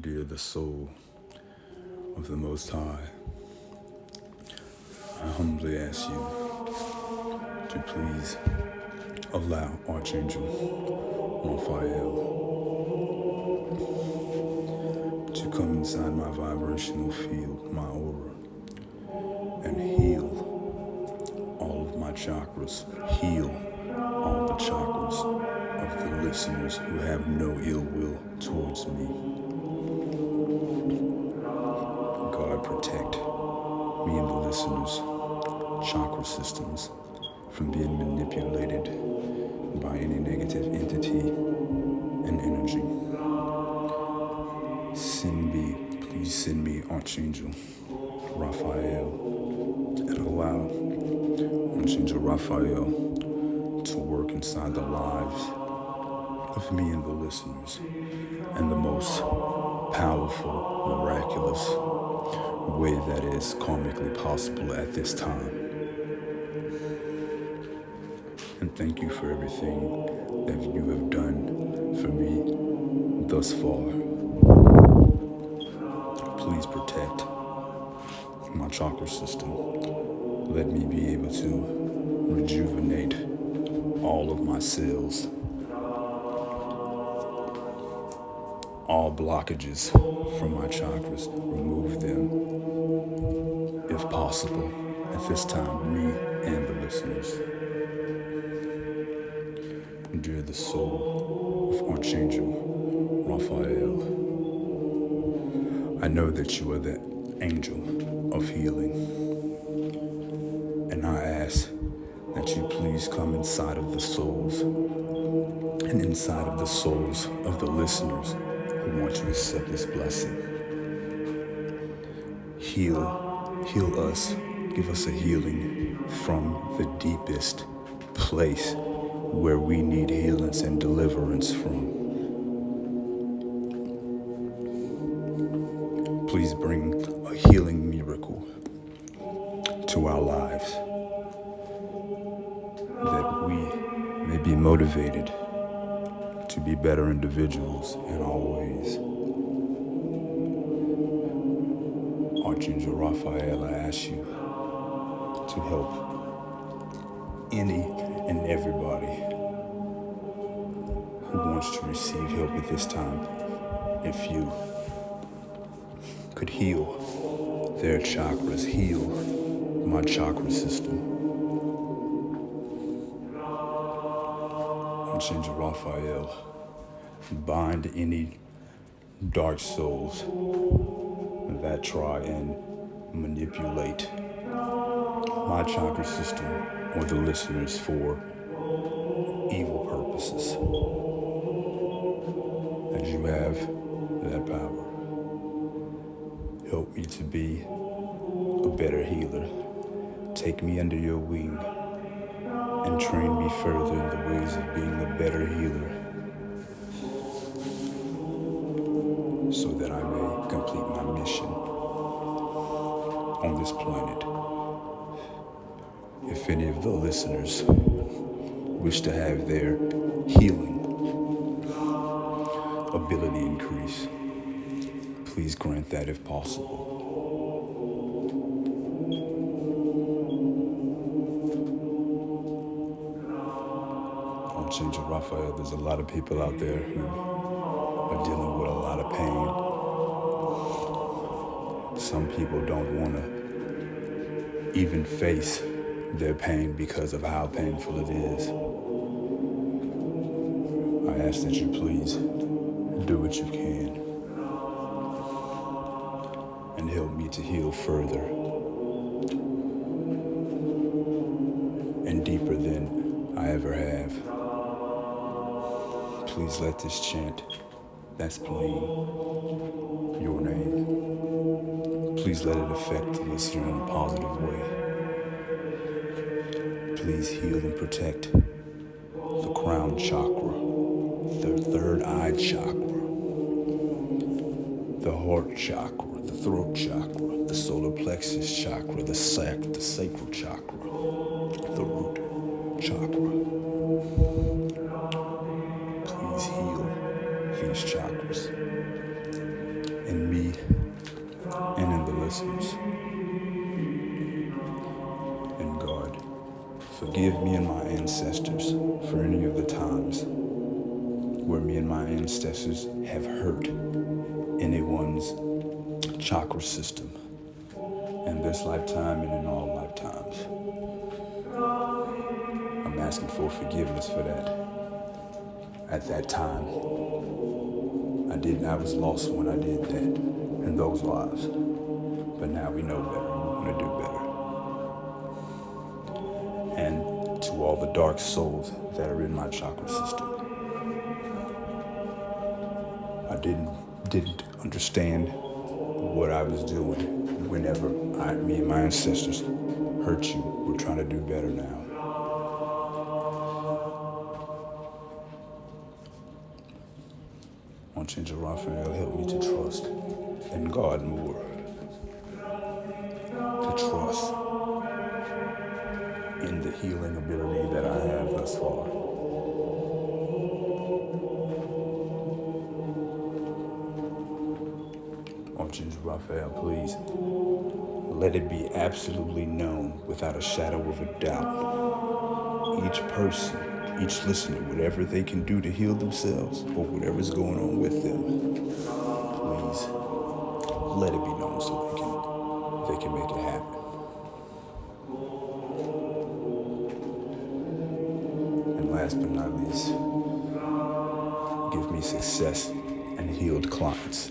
Dear the soul of the Most High, I humbly ask you to please allow Archangel Raphael to come inside my vibrational field, my aura, and heal all of my chakras, heal all the chakras of the listeners who have no ill will towards me. God protect me and the listeners' chakra systems from being manipulated by any negative entity and energy. Please send me Archangel Raphael and allow Archangel Raphael to work inside the lives of me and the listeners in the most powerful, miraculous way that is karmically possible at this time. And thank you for everything that you have done for me thus far. Please protect my chakra system. Let me be able to rejuvenate all of my cells, all blockages from my chakras, remove them if possible at this time, me and the listeners. Dear the soul of Archangel Raphael, I know that you are the angel of healing, and I ask that you please come inside of the souls and inside of the souls of the listeners who want to accept this blessing. Heal us, give us a healing from the deepest place where we need healings and deliverance from. Please bring a healing miracle to our lives, that we may be motivated to be better individuals in all ways. Archangel Raphael, I ask you to help any and everybody who wants to receive help at this time. If you could heal their chakras, heal my chakra system. Archangel Raphael, bind any dark souls that try and manipulate my chakra system or the listeners for evil purposes. As you have that power, help me to be a better healer. Take me under your wing and train me further in the ways of being a better healer, so that I may complete my mission on this planet. If any of the listeners wish to have their healing ability increase, please grant that if possible. Archangel Raphael, there's a lot of people out there who are dealing with a lot of pain. Some people don't want to even face their pain because of how painful it is. I ask that you please do what you can and help me to heal further and deeper than I ever have. Please let this chant that's playing your name, please let it affect the listener in a positive way. Please heal and protect the crown chakra, the third eye chakra, the heart chakra, the throat chakra, the solar plexus chakra, the sacral chakra, the root chakra. Please heal these chakras listeners. And God, forgive me and my ancestors for any of the times where me and my ancestors have hurt anyone's chakra system in this lifetime and in all lifetimes. I'm asking for forgiveness for that. At that time, I was lost when I did that in those lives. But now we know better. We want to do better. And to all the dark souls that are in my chakra system, I didn't understand what I was doing whenever me and my ancestors hurt you. We're trying to do better now. Archangel Raphael, help me to trust in God more. To trust in the healing ability that I have thus far. Archangel Raphael, please, let it be absolutely known without a shadow of a doubt. Each person, each listener, whatever they can do to heal themselves or whatever's going on with them, please let it be known so they can make it happen. And last but not least, give me success and healed clients.